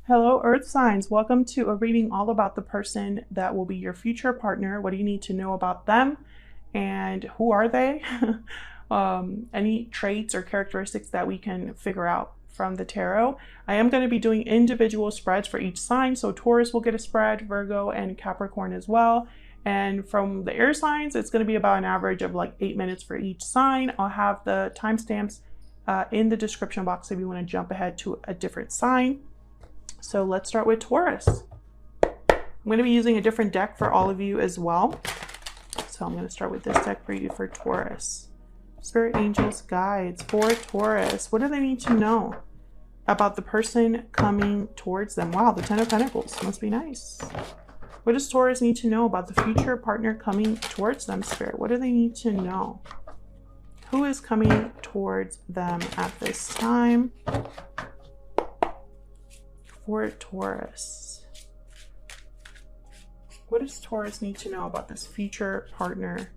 Hello, Earth signs. Welcome to a reading all about the person that will be your future partner. What do you need to know about them? And who are they? Any traits or characteristics that we can figure out from the tarot. I am going to be doing individual spreads for each sign. So Taurus will get a spread, Virgo and Capricorn as well. And from the air signs, it's going to be about an average of like 8 minutes for each sign. I'll have the timestamps in the description box if you want to jump ahead to a different sign. So let's start with Taurus. I'm going to be using a different deck for all of you as well. So I'm going to start with this deck for you for Taurus. Spirit, angels, guides for Taurus. What do they need to know about the person coming towards them? Wow, the Ten of Pentacles must be nice. What does Taurus need to know about the future partner coming towards them, Spirit? What do they need to know? Who is coming towards them at this time? For Taurus. What does Taurus need to know about this future partner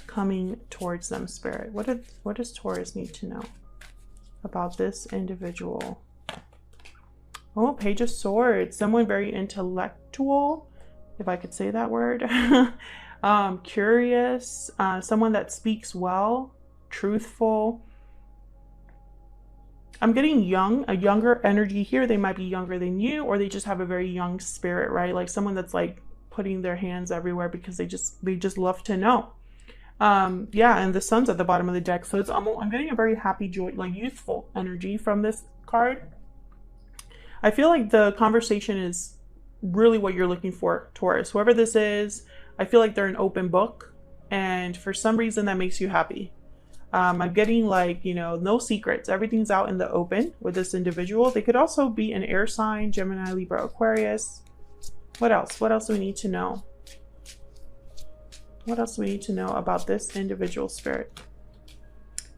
coming towards them, Spirit? What does Taurus need to know about this individual? Oh, Page of Swords. Someone very intellectual, if I could say that word. Curious. Someone that speaks well, truthful. I'm getting young, a younger energy here. They might be younger than you, or they just have a very young spirit, right? Like someone that's like putting their hands everywhere because they just love to know. Yeah, and the sun's at the bottom of the deck. So I'm getting a very happy, joy, like youthful energy from this card. I feel like the conversation is really what you're looking for, Taurus. Whoever this is, I feel like they're an open book. And for some reason that makes you happy. I'm getting like, no secrets. Everything's out in the open with this individual. They could also be an air sign, Gemini, Libra, Aquarius. What else? What else do we need to know? What else do we need to know about this individual, Spirit?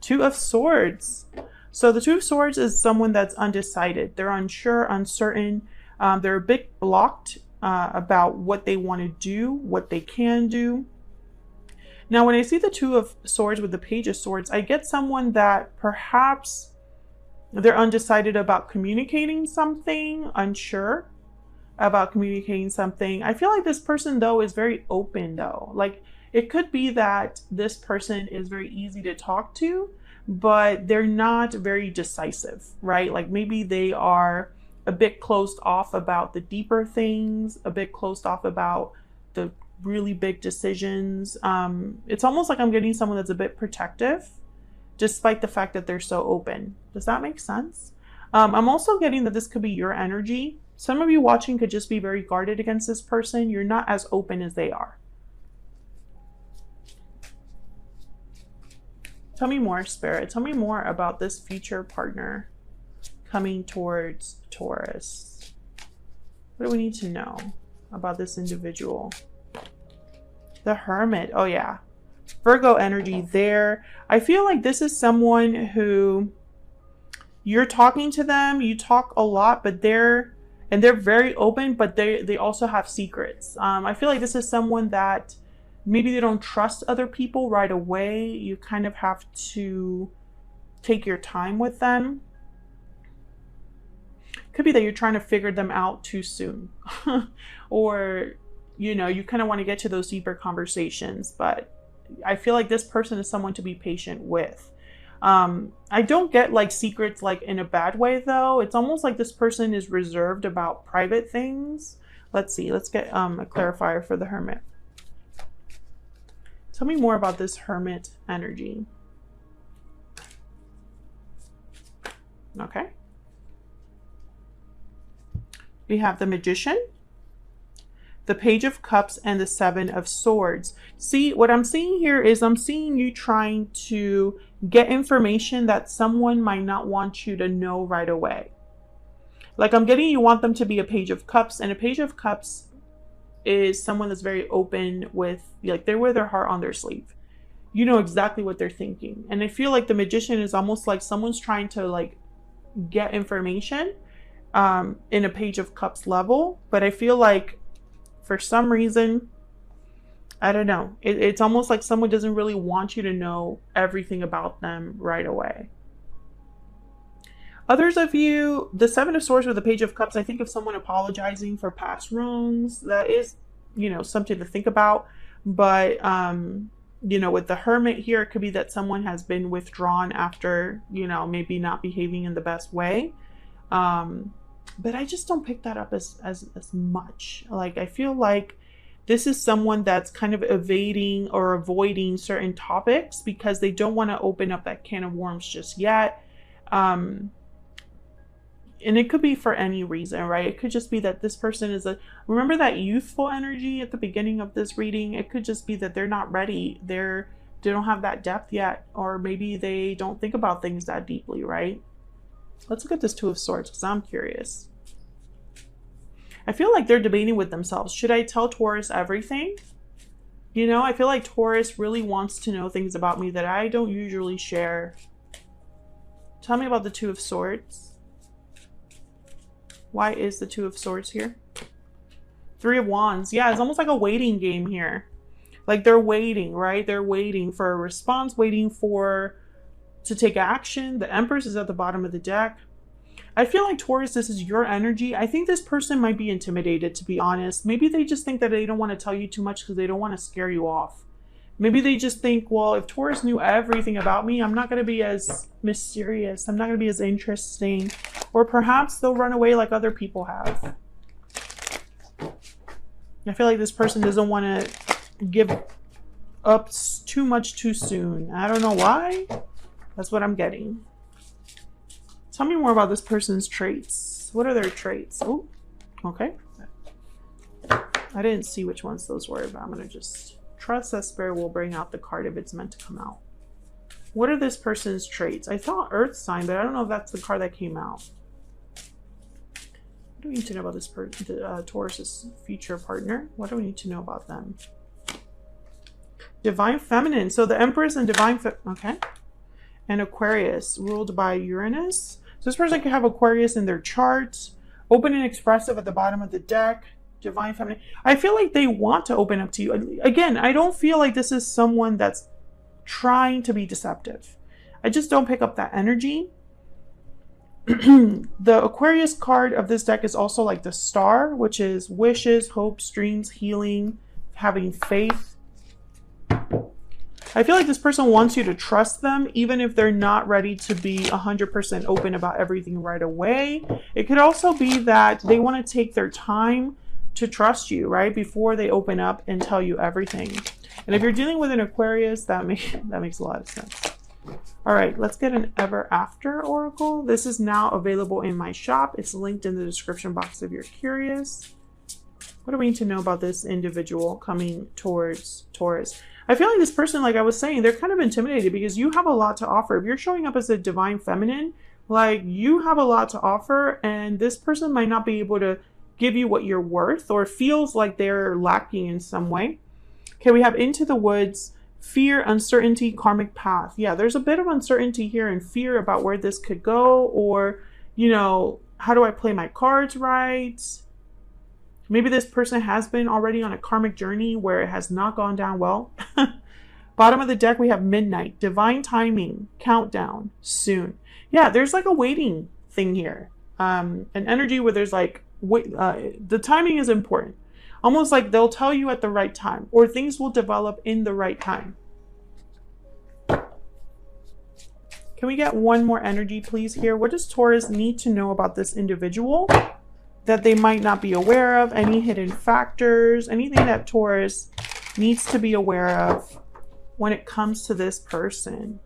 Two of Swords. So the Two of Swords is someone that's undecided. They're unsure, uncertain. They're a bit blocked about what they want to do, what they can do. Now, when I see the Two of Swords with the Page of Swords, I get someone that perhaps they're undecided about communicating something, unsure about communicating something. I feel like this person, though, is very open, though. Like, it could be that this person is very easy to talk to, but they're not very decisive, right? Like, maybe they are a bit closed off about the deeper things, a bit closed off about the really big decisions. It's almost like I'm getting someone that's a bit protective, despite the fact that they're so open. Does that make sense? I'm also getting that this could be your energy. Some of you watching could just be very guarded against this person. You're not as open as they are. Tell me more, Spirit. Tell me more about this future partner coming towards Taurus. What do we need to know about this individual? The Hermit. Oh yeah, Virgo energy there. I feel like this is someone who you're talking to them. You talk a lot, but they're very open, but they also have secrets. I feel like this is someone that maybe they don't trust other people right away. You kind of have to take your time with them. Could be that you're trying to figure them out too soon, or you kind of want to get to those deeper conversations, but I feel like this person is someone to be patient with. I don't get like secrets like in a bad way though. It's almost like this person is reserved about private things. Let's see. Let's get a clarifier for the Hermit. Tell me more about this Hermit energy. Okay. We have the Magician, the Page of Cups, and the Seven of Swords. See, what I'm seeing here is I'm seeing you trying to get information that someone might not want you to know right away. Like I'm getting you want them to be a Page of Cups, and a Page of Cups is someone that's very open with, like they wear their heart on their sleeve. You know exactly what they're thinking. And I feel like the Magician is almost like someone's trying to like get information in a Page of Cups level, but I feel like for some reason, I don't know. It's almost like someone doesn't really want you to know everything about them right away. Others of you, the Seven of Swords with the Page of Cups, I think of someone apologizing for past wrongs. That is, you know, something to think about. But, you know, with the Hermit here, it could be that someone has been withdrawn after, you know, maybe not behaving in the best way. But I just don't pick that up as much. Like, I feel like this is someone that's kind of evading or avoiding certain topics because they don't want to open up that can of worms just yet. And it could be for any reason, right? It could just be that this person is remember that youthful energy at the beginning of this reading? It could just be that they're not ready. They don't have that depth yet, or maybe they don't think about things that deeply, right? Let's look at this Two of Swords because I'm curious. I feel like they're debating with themselves. Should I tell Taurus everything? You know, I feel like Taurus really wants to know things about me that I don't usually share. Tell me about the Two of Swords. Why is the Two of Swords here? Three of Wands. Yeah, it's almost like a waiting game here. Like they're waiting, right? They're waiting for a response, waiting to take action. The Empress is at the bottom of the deck. I feel like Taurus, this is your energy. I think this person might be intimidated, to be honest. Maybe they just think that they don't want to tell you too much because they don't want to scare you off. Maybe they just think, well, if Taurus knew everything about me, I'm not going to be as mysterious. I'm not going to be as interesting. Or perhaps they'll run away like other people have. I feel like this person doesn't want to give up too much too soon. I don't know why. That's what I'm getting. Tell me more about this person's traits. What are their traits? Oh, okay. I didn't see which ones those were, but I'm going to just trust that Spirit will bring out the card if it's meant to come out. What are this person's traits? I thought Earth sign, but I don't know if that's the card that came out. What do we need to know about this Taurus's future partner? What do we need to know about them? Divine Feminine. So the Empress and Divine okay. And Aquarius, ruled by Uranus. So this person could have Aquarius in their charts. Open and expressive at the bottom of the deck. Divine Feminine. I feel like they want to open up to you. Again, I don't feel like this is someone that's trying to be deceptive. I just don't pick up that energy. The Aquarius card of this deck is also like the Star, which is wishes, hopes, dreams, healing, having faith. I feel like this person wants you to trust them, even if they're not ready to be 100% open about everything right away. It could also be that they want to take their time to trust you, right? Before they open up and tell you everything. And if you're dealing with an Aquarius, that makes a lot of sense. All right, let's get an Ever After Oracle. This is now available in my shop. It's linked in the description box if you're curious. What do we need to know about this individual coming towards Taurus? I feel like this person, like I was saying, they're kind of intimidated because you have a lot to offer. If you're showing up as a Divine Feminine, like you have a lot to offer, and this person might not be able to give you what you're worth, or feels like they're lacking in some way. Okay, we have Into the Woods, fear, uncertainty, karmic path. Yeah, there's a bit of uncertainty here and fear about where this could go, or, you know, how do I play my cards right? Maybe this person has been already on a karmic journey where it has not gone down well. Bottom of the deck, we have Midnight, divine timing, countdown, soon. Yeah, there's like a waiting thing here. An energy where there's like, the timing is important. Almost like they'll tell you at the right time, or things will develop in the right time. Can we get one more energy, please, here? What does Taurus need to know about this individual that they might not be aware of? Any hidden factors, anything that Taurus needs to be aware of when it comes to this person?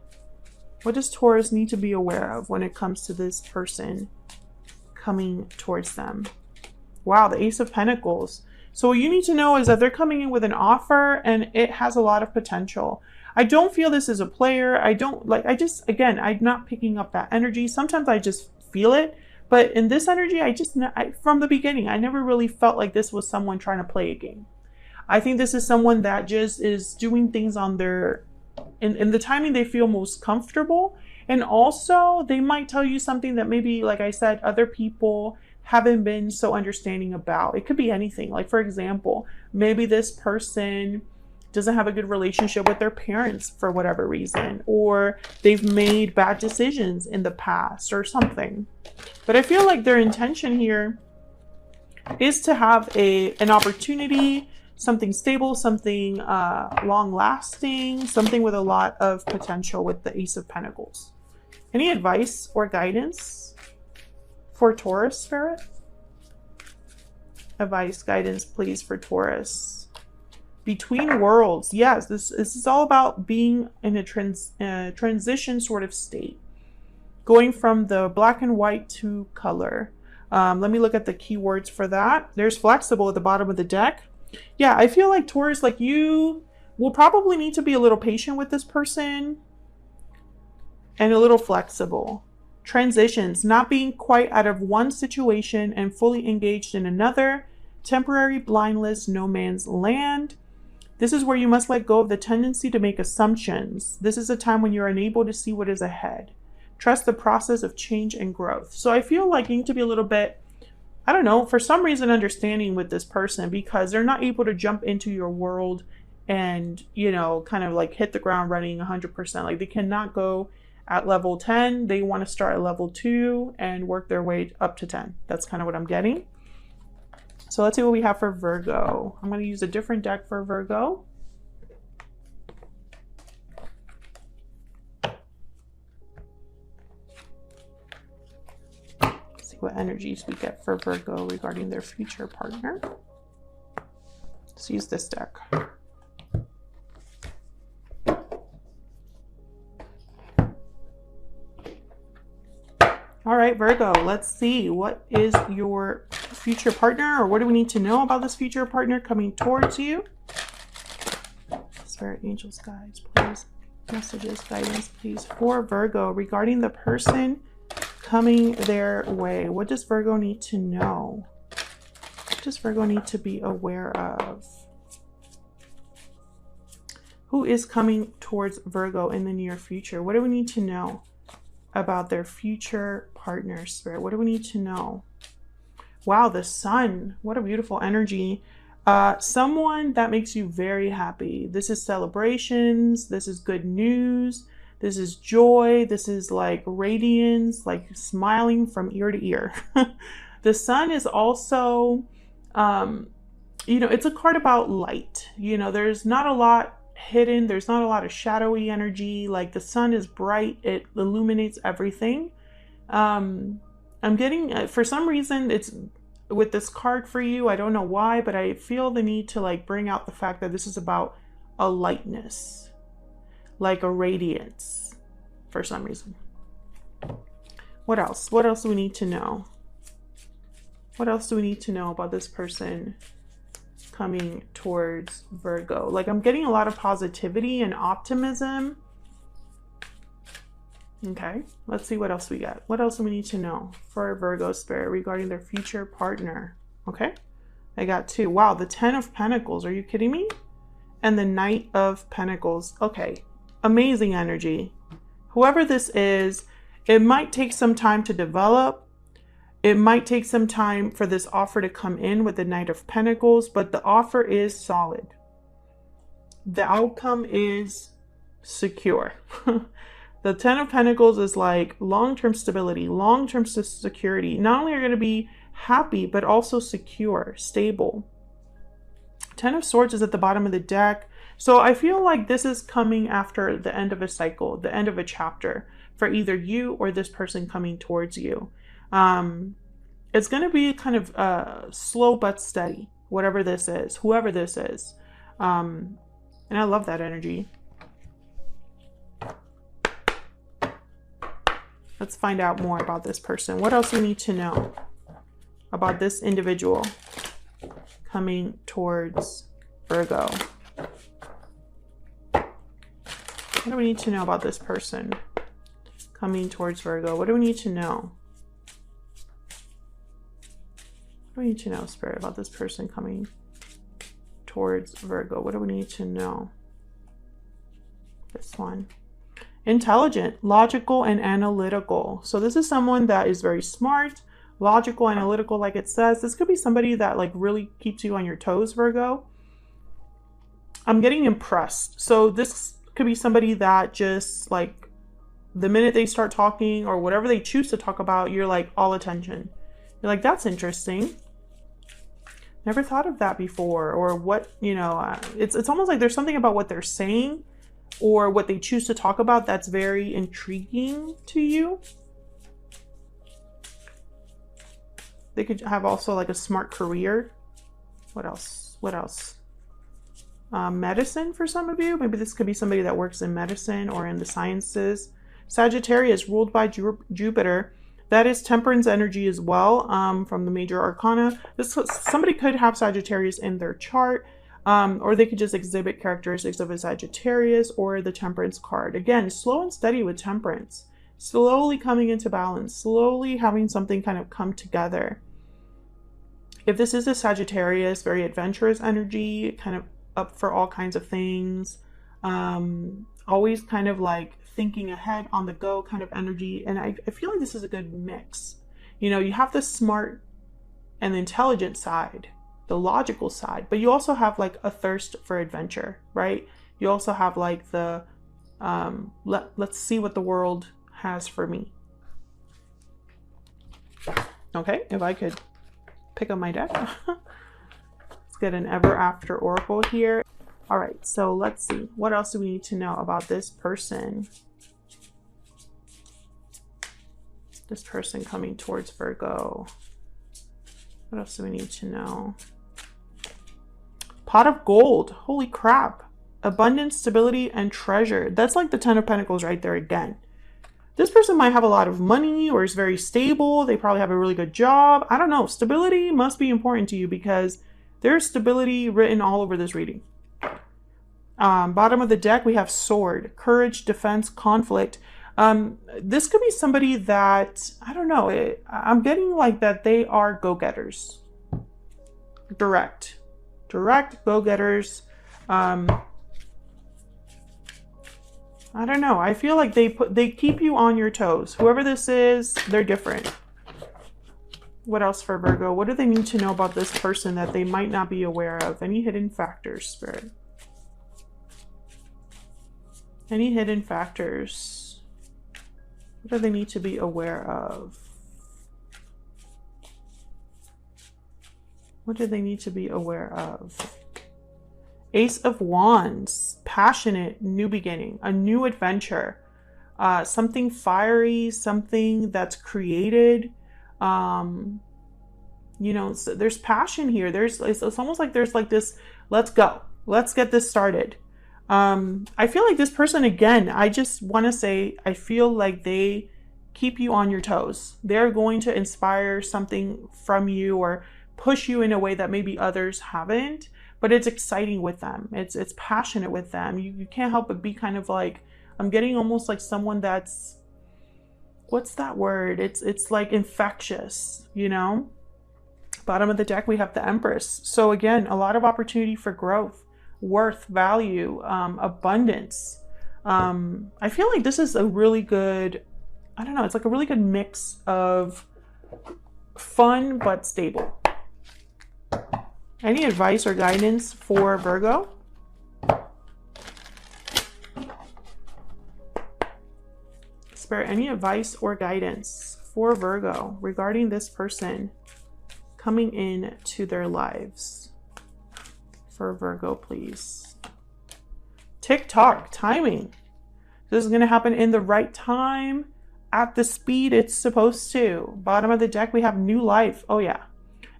What does Taurus need to be aware of when it comes to this person coming towards them? Wow, the Ace of Pentacles. So what you need to know is that they're coming in with an offer and it has a lot of potential. I don't feel this is a player. Again, I'm not picking up that energy. Sometimes I just feel it. But in this energy, from the beginning, I never really felt like this was someone trying to play a game. I think this is someone that just is doing things on in the timing they feel most comfortable. And also, they might tell you something that maybe, like I said, other people haven't been so understanding about. It could be anything. Like, for example, maybe this person doesn't have a good relationship with their parents for whatever reason, or they've made bad decisions in the past or something. But I feel like their intention here is to have an opportunity, something stable, something long lasting, something with a lot of potential with the Ace of Pentacles. Any advice or guidance for Taurus, Spirit? Advice, guidance, please, for Taurus. Between worlds. Yes, this is all about being in a transition sort of state. Going from the black and white to color. Let me look at the keywords for that. There's flexible at the bottom of the deck. Yeah, I feel like Taurus, like you will probably need to be a little patient with this person and a little flexible. Transitions, not being quite out of one situation and fully engaged in another. Temporary blindness, no man's land. This is where you must let go of the tendency to make assumptions. This is a time when you're unable to see what is ahead. Trust the process of change and growth. So I feel like you need to be a little bit, I don't know, for some reason understanding with this person, because they're not able to jump into your world and, you know, kind of like hit the ground running 100%. Like they cannot go at level 10. They want to start at level 2 and work their way up to 10. That's kind of what I'm getting. So let's see what we have for Virgo. I'm going to use a different deck for Virgo. See what energies we get for Virgo regarding their future partner. Let's use this deck. All right, Virgo, let's see. What is your future partner, or what do we need to know about this future partner coming towards you? Spirit, angels, guides, please. Messages, guidance, please, for Virgo regarding the person coming their way. What does Virgo need to know? What does Virgo need to be aware of? Who is coming towards Virgo in the near future? What do we need to know about their future partner, Spirit? What do we need to know? Wow, the sun. What a beautiful energy. Someone that makes you very happy. This is celebrations. This is good news. This is joy. This is like radiance, like smiling from ear to ear. The sun is also, you know, it's a card about light. You know, there's not a lot hidden. There's not a lot of shadowy energy. Like the sun is bright. It illuminates everything. I'm getting, for some reason, it's with this card for you. I don't know why, but I feel the need to like bring out the fact that this is about a lightness, like a radiance for some reason. What else? What else do we need to know? What else do we need to know about this person coming towards Virgo? Like I'm getting a lot of positivity and optimism. Okay, let's see what else we got. What else do we need to know for Virgo, Spirit regarding their future partner? Okay, I got 2. Wow, the 10 of Pentacles. Are you kidding me? And the Knight of Pentacles. Okay, amazing energy. Whoever this is, it might take some time to develop. It might take some time for this offer to come in with the Knight of Pentacles, but the offer is solid. The outcome is secure. The 10 of Pentacles is like long-term stability, long-term security. Not only are you going to be happy, but also secure, stable. 10 of Swords is at the bottom of the deck. So I feel like this is coming after the end of a cycle, the end of a chapter for either you or this person coming towards you. It's going to be kind of slow but steady, whatever this is, whoever this is. And I love that energy. Let's find out more about this person. What else do we need to know about this individual coming towards Virgo? What do we need to know about this person coming towards Virgo? What do we need to know? What do we need to know, Spirit, about this person coming towards Virgo? What do we need to know? This one. Intelligent, logical, and analytical. So this is someone that is very smart, logical, analytical, like it says. This could be somebody that like really keeps you on your toes, Virgo. I'm getting impressed. So this could be somebody that just like the minute they start talking or whatever they choose to talk about, you're like all attention. You're like, that's interesting. Never thought of that before. Or what, you know, it's almost like there's something about what they're saying or what they choose to talk about that's very intriguing to you. They could have also like a smart career. What else? What else? Medicine for some of you. Maybe this could be somebody that works in medicine or in the sciences. Sagittarius, ruled by Jupiter. That is temperance energy as well, from the major arcana. Somebody could have Sagittarius in their chart, or they could just exhibit characteristics of a Sagittarius or the temperance card. Again, slow and steady with temperance. Slowly coming into balance, slowly having something kind of come together. If this is a Sagittarius, very adventurous energy, kind of up for all kinds of things, always kind of like thinking ahead, on the go kind of energy. And I feel like this is a good mix. You know, you have the smart and the intelligent side, the logical side, but you also have like a thirst for adventure, right? You also have like the let's see what the world has for me. Okay, if I could pick up my deck. Let's get an ever after oracle here. All right, so let's see. What else do we need to know about this person? This person coming towards Virgo. What else do we need to know? Pot of gold. Holy crap. Abundance, stability, and treasure. That's like the 10 of Pentacles right there again. This person might have a lot of money or is very stable. They probably have a really good job. I don't know. Stability must be important to you because there's stability written all over this reading. Bottom of the deck, we have sword, courage, defense, conflict. This could be somebody that, I don't know, I'm getting like that they are go-getters. Direct go-getters. I don't know. I feel like they keep you on your toes. Whoever this is, they're different. What else for Virgo? What do they need to know about this person that they might not be aware of? Any hidden factors, Spirit? Any hidden factors? What do they need to be aware of? What do they need to be aware of? Ace of Wands, passionate, new beginning, a new adventure, something fiery, something that's created. You know, so there's passion here. It's almost like there's like this, let's go, let's get this started. I feel like this person, again, I just want to say, I feel like they keep you on your toes. They're going to inspire something from you or push you in a way that maybe others haven't, but it's exciting with them. It's passionate with them. You can't help but be kind of like, I'm getting almost like someone that's, what's that word? It's like infectious, you know? Bottom of the deck, we have the Empress. So again, a lot of opportunity for growth, worth, value, abundance. I feel like this is a really good, I don't know, it's like a really good mix of fun but stable. Any advice or guidance for Virgo? Spirit, any advice or guidance for Virgo regarding this person coming in to their lives? For Virgo, please. Tick-tock, timing. This is going to happen in the right time, at the speed it's supposed to. Bottom of the deck, we have new life. Oh yeah.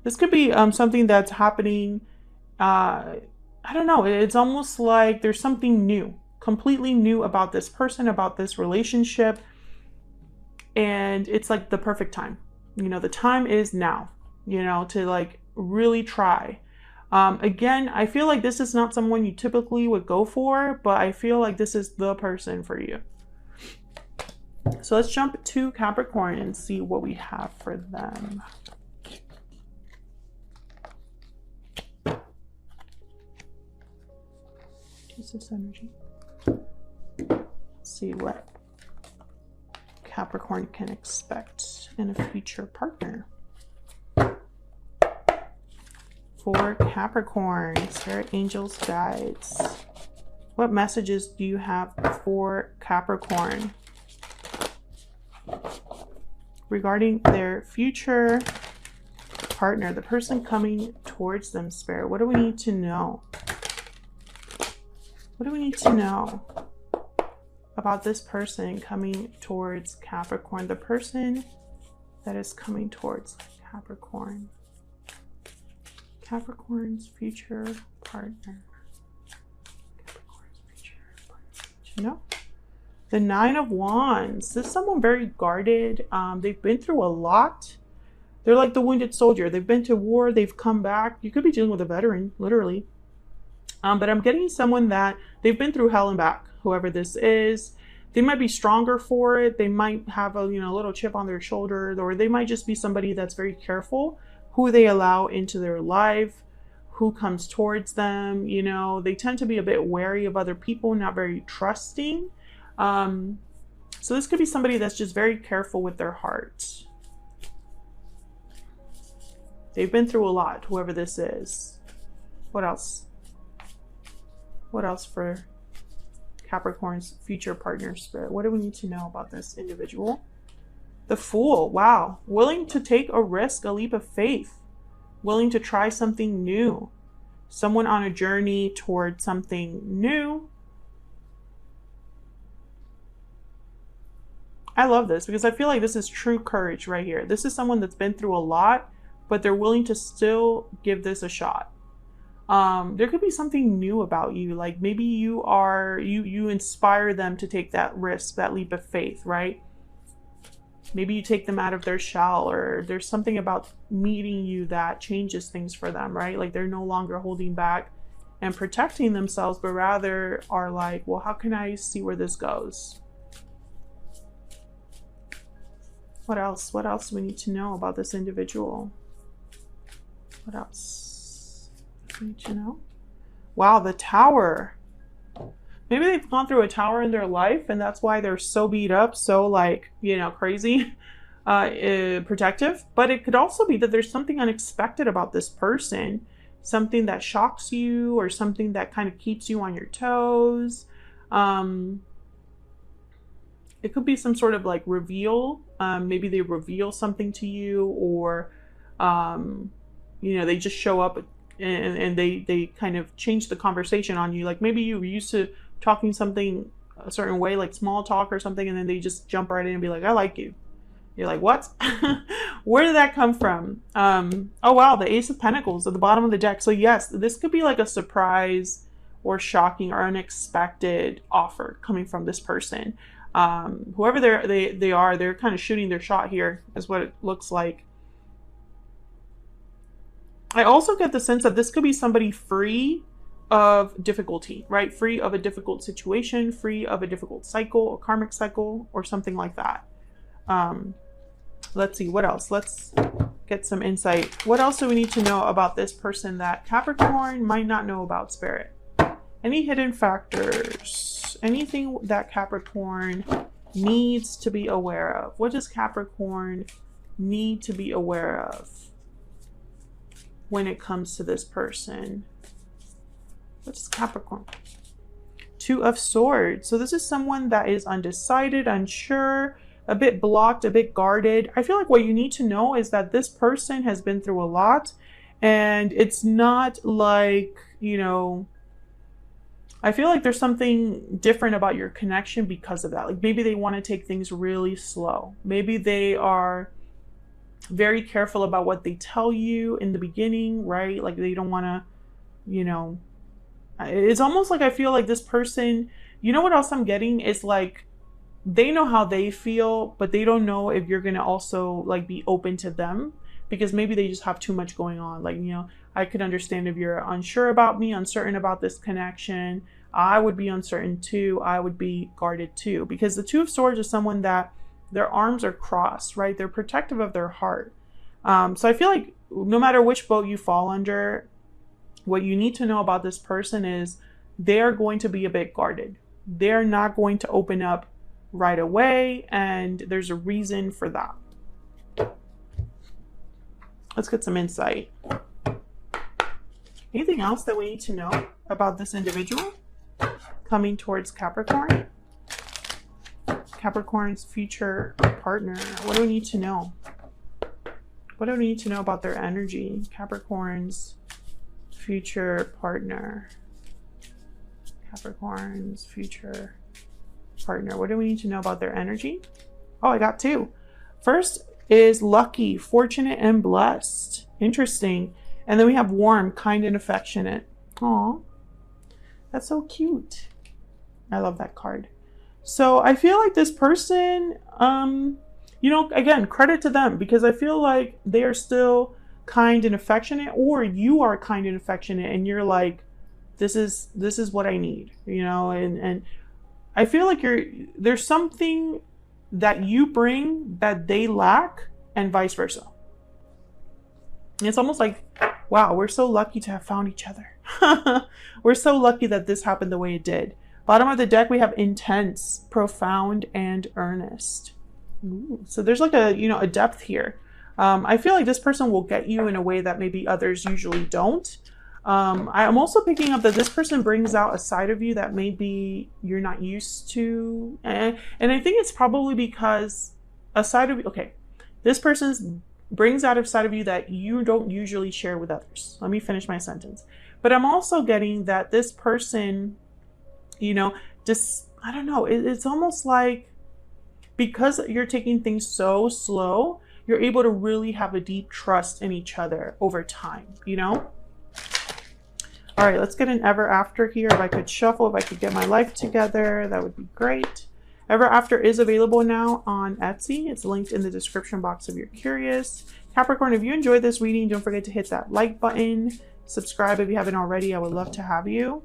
This could be something that's happening, I don't know, it's almost like there's something new, completely new about this person, about this relationship, and it's like the perfect time. You know, the time is now, you know, to like really try. Again, I feel like this is not someone you typically would go for, but I feel like this is the person for you. So let's jump to Capricorn and see what we have for them. This energy. Let's see what Capricorn can expect in a future partner. for Capricorn, spirit, angels, guides. What messages do you have for Capricorn regarding their future partner, the person coming towards them, spirit? What do we need to know? What do we need to know about this person coming towards Capricorn? The person that is coming towards Capricorn. Capricorn's future partner. Capricorn's future partner. You know? The Nine of Wands. This is someone very guarded. They've been through a lot. They're like the wounded soldier. They've been to war. They've come back. You could be dealing with a veteran, literally. But I'm getting someone that they've been through hell and back. Whoever this is, they might be stronger for it. They might have a little chip on their shoulder, or they might just be somebody that's very careful who they allow into their life, who comes towards them. They tend to be a bit wary of other people, not very trusting. So this could be somebody that's just very careful with their heart. They've been through a lot, whoever this is. What else? What else for Capricorn's future partner, spirit? What do we need to know about this individual? The Fool. Wow. Willing to take a risk, a leap of faith. Willing to try something new. Someone on a journey towards something new. I love this because I feel like this is true courage right here. This is someone that's been through a lot, but they're willing to still give this a shot. There could be something new about you. Like maybe you inspire them to take that risk, that leap of faith, right? Maybe you take them out of their shell, or there's something about meeting you that changes things for them, right? Like they're no longer holding back and protecting themselves, but rather are like, well, how can I see where this goes? What else? What else do we need to know about this individual? What else do we need to know? Wow, the Tower. Maybe they've gone through a tower in their life, and that's why they're so beat up, so crazy, protective. But it could also be that there's something unexpected about this person, something that shocks you, or something that kind of keeps you on your toes. It could be some sort of reveal. Maybe they reveal something to you, or they just show up and they kind of change the conversation on you. Like maybe you were used to talking something a certain way, like small talk or something, and then they just jump right in and be like, I like you. You're like, what? Where did that come from? Oh wow, the Ace of Pentacles at the bottom of the deck. So yes, this could be like a surprise or shocking or unexpected offer coming from this person. Whoever they are, they're kind of shooting their shot here, is what it looks like. I also get the sense that this could be somebody free of difficulty, right? Free of a difficult situation, free of a difficult cycle, a karmic cycle, or something like that. Let's see, what else? Let's get some insight. What else do we need to know about this person that Capricorn might not know about, spirit? Any hidden factors? Anything that Capricorn needs to be aware of? What does Capricorn need to be aware of when it comes to this person? What is Capricorn? Two of Swords. So this is someone that is undecided, unsure, a bit blocked, a bit guarded. I feel like what you need to know is that this person has been through a lot, and it's not like, I feel like there's something different about your connection because of that. Like maybe they want to take things really slow. Maybe they are very careful about what they tell you in the beginning, right? Like they don't want to, it's almost like I feel like this person, what else I'm getting is like, they know how they feel, but they don't know if you're going to also be open to them, because maybe they just have too much going on. I could understand if you're unsure about me, uncertain about this connection. I would be uncertain too. I would be guarded too, because the Two of Swords is someone that their arms are crossed, right? They're protective of their heart. So I feel like no matter which boat you fall under, what you need to know about this person is they're going to be a bit guarded. They're not going to open up right away, and there's a reason for that. Let's get some insight. Anything else that we need to know about this individual coming towards Capricorn? Capricorn's future partner. What do we need to know? What do we need to know about their energy? Capricorn's future partner. Capricorn's future partner. What do we need to know about their energy? Oh, I got two. First is lucky, fortunate, and blessed. Interesting. And then we have warm, kind, and affectionate. Aw, that's so cute. I love that card. So I feel like this person, you know, again, credit to them, because I feel like they are still kind and affectionate, or you are kind and affectionate and you're like, this is what I need, you know, and I feel like there's something that you bring that they lack, and vice versa. It's almost like, wow, we're so lucky to have found each other. We're so lucky that this happened the way it did. Bottom of the deck, we have intense, profound, and earnest. Ooh, so there's like a, you know, a depth here. I feel like this person will get you in a way that maybe others usually don't. I'm also picking up that this person brings out a side of you that maybe you're not used to. And I think it's probably because a side of you, okay, this person brings out a side of you that you don't usually share with others. Let me finish my sentence. But I'm also getting that this person, you know, just, I don't know, it's almost like because you're taking things so slow, you're able to really have a deep trust in each other over time, you know? All right, let's get an ever after here. If I could shuffle, if I could get my life together, that would be great. Ever after is available now on Etsy. It's linked in the description box if you're curious. Capricorn, if you enjoyed this reading, don't forget to hit that like button. Subscribe if you haven't already. I would love to have you.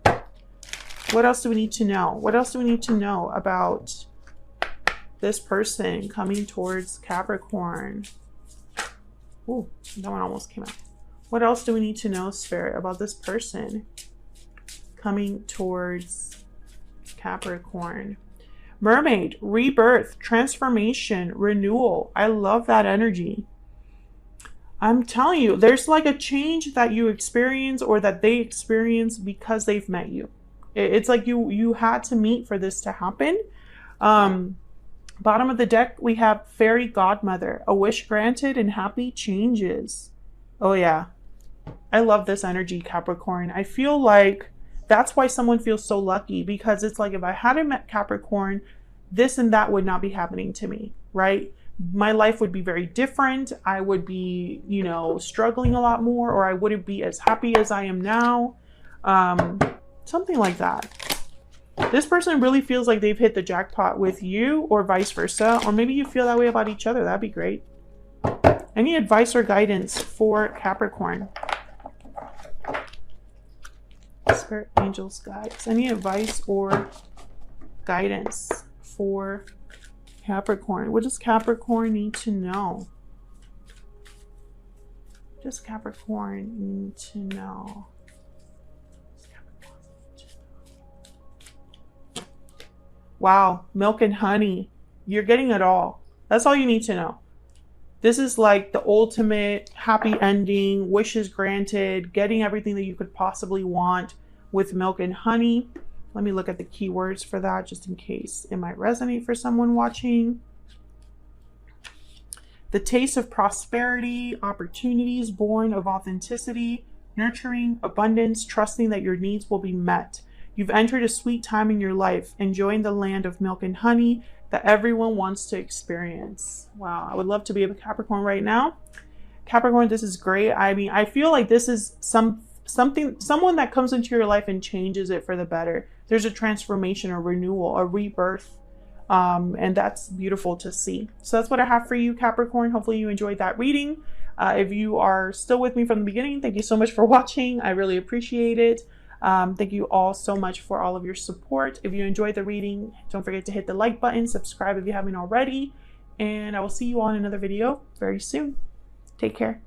What else do we need to know? What else do we need to know about this person coming towards Capricorn? Ooh, that one almost came out. What else do we need to know, Spirit, about this person coming towards Capricorn? Mermaid, rebirth, transformation, renewal. I love that energy. I'm telling you, there's like a change that you experience or that they experience because they've met you. It's like you had to meet for this to happen. Bottom of the deck, we have Fairy Godmother, a wish granted and happy changes. Oh yeah. I love this energy, Capricorn. I feel like that's why someone feels so lucky, because it's like if I hadn't met Capricorn, this and that would not be happening to me, right? My life would be very different. I would be, you know, struggling a lot more, or I wouldn't be as happy as I am now. Something like that. This person really feels like they've hit the jackpot with you, or vice versa, or maybe you feel that way about each other. That'd be great. Any advice or guidance for Capricorn? Spirit, angels, guides. Any advice or guidance for Capricorn? What does Capricorn need to know? What does Capricorn need to know? Wow, milk and honey. You're getting it all. That's all you need to know. This is like the ultimate happy ending, wishes granted, getting everything that you could possibly want with milk and honey. Let me look at the keywords for that just in case it might resonate for someone watching. The taste of prosperity, opportunities born of authenticity, nurturing, abundance, trusting that your needs will be met. You've entered a sweet time in your life, enjoying the land of milk and honey that everyone wants to experience. Wow, I would love to be a Capricorn right now. Capricorn, this is great. I mean, I feel like this is someone that comes into your life and changes it for the better. There's a transformation, a renewal, a rebirth, and that's beautiful to see. So that's what I have for you, Capricorn. Hopefully you enjoyed that reading. If you are still with me from the beginning, thank you so much for watching. I really appreciate it. Thank you all so much for all of your support. If you enjoyed the reading, don't forget to hit the like button, subscribe if you haven't already, and I will see you on another video very soon. Take care.